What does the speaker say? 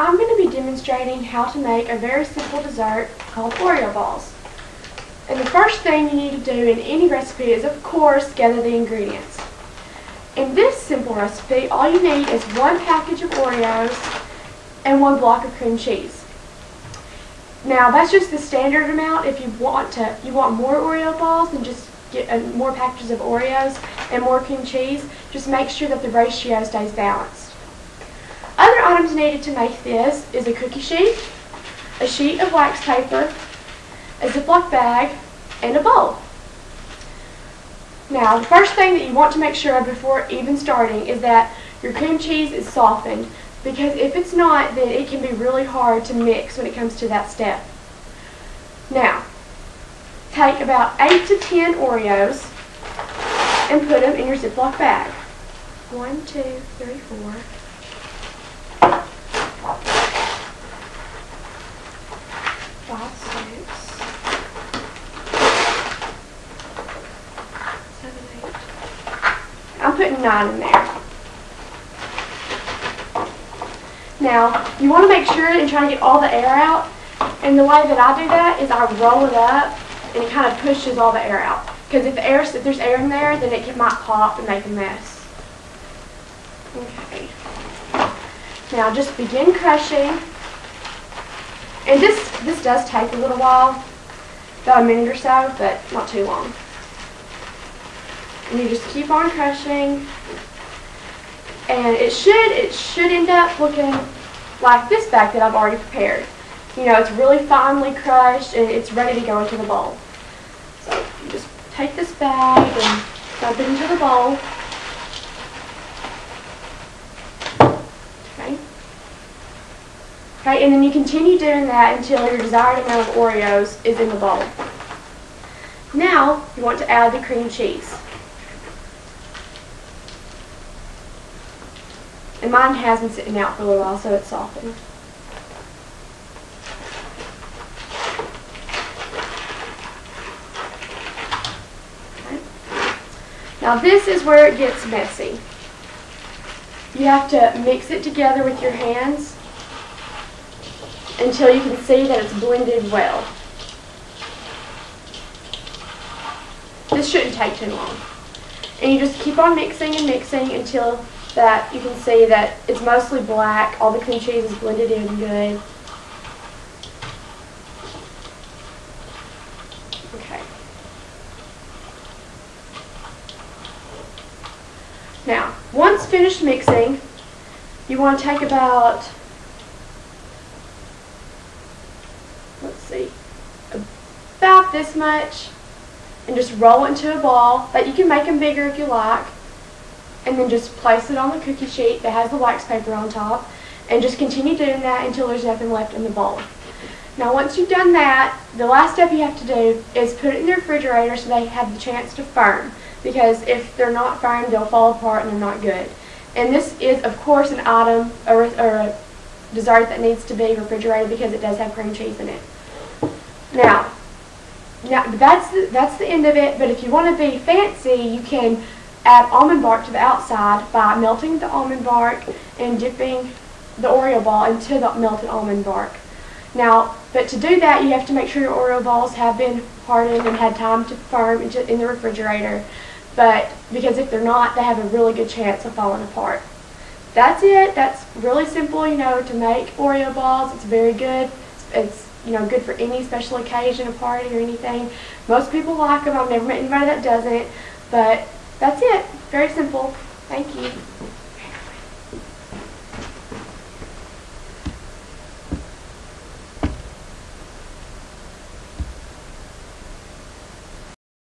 I'm going to be demonstrating how to make a very simple dessert called Oreo balls. And the first thing you need to do in any recipe is, of course, gather the ingredients. In this simple recipe, all you need is 1 package of Oreos and 1 block of cream cheese. Now, that's just the standard amount. If you want more Oreo balls, then just get more packages of Oreos and more cream cheese. Just make sure that the ratio stays balanced. Other items needed to make this is a cookie sheet, a sheet of wax paper, a Ziploc bag, and a bowl. Now, the first thing that you want to make sure of before even starting is that your cream cheese is softened, because if it's not, then it can be really hard to mix when it comes to that step. Now, take about 8 to 10 Oreos and put them in your Ziploc bag. 1, 2, 3, 4. 5, 6, 7, 8. I'm putting 9 in there. Now, you want to make sure and try to get all the air out. And the way that I do that is I roll it up and it kind of pushes all the air out. Because if there's air in there, then it might pop and make a mess. Okay. Now just begin crushing. And this does take a little while, about a minute or so, but not too long. And you just keep on crushing. And it should end up looking like this bag that I've already prepared. You know, it's really finely crushed and it's ready to go into the bowl. So you just take this bag and dump it into the bowl. Okay. Okay, and then you continue doing that until your desired amount of Oreos is in the bowl. Now you want to add the cream cheese. And mine has been sitting out for a little while, so it's softened. Okay. Now this is where it gets messy. You have to mix it together with your hands until you can see that it's blended well. This shouldn't take too long. And you just keep on mixing and mixing until that you can see that it's mostly black, all the cream cheese is blended in good. Okay. Now, once finished mixing, you want to take about, about this much and just roll it into a ball. That you can make them bigger if you like. And then just place it on the cookie sheet that has the wax paper on top, and just continue doing that until there's nothing left in the bowl. Now once you've done that, the last step you have to do is put it in the refrigerator so they have the chance to firm, because if they're not firm, they'll fall apart and they're not good. And this is, of course, an item or a dessert that needs to be refrigerated because it does have cream cheese in it. Now that's the end of it, but if you want to be fancy, you can add almond bark to the outside by melting the almond bark and dipping the Oreo ball into the melted almond bark. Now, but to do that, you have to make sure your Oreo balls have been hardened and had time to firm in the refrigerator. But because if they're not, they have a really good chance of falling apart. That's it. That's really simple, you know, to make Oreo balls. It's very good. It's good for any special occasion, a party or anything. Most people like them. I've never met anybody that doesn't. But that's it. Very simple. Thank you.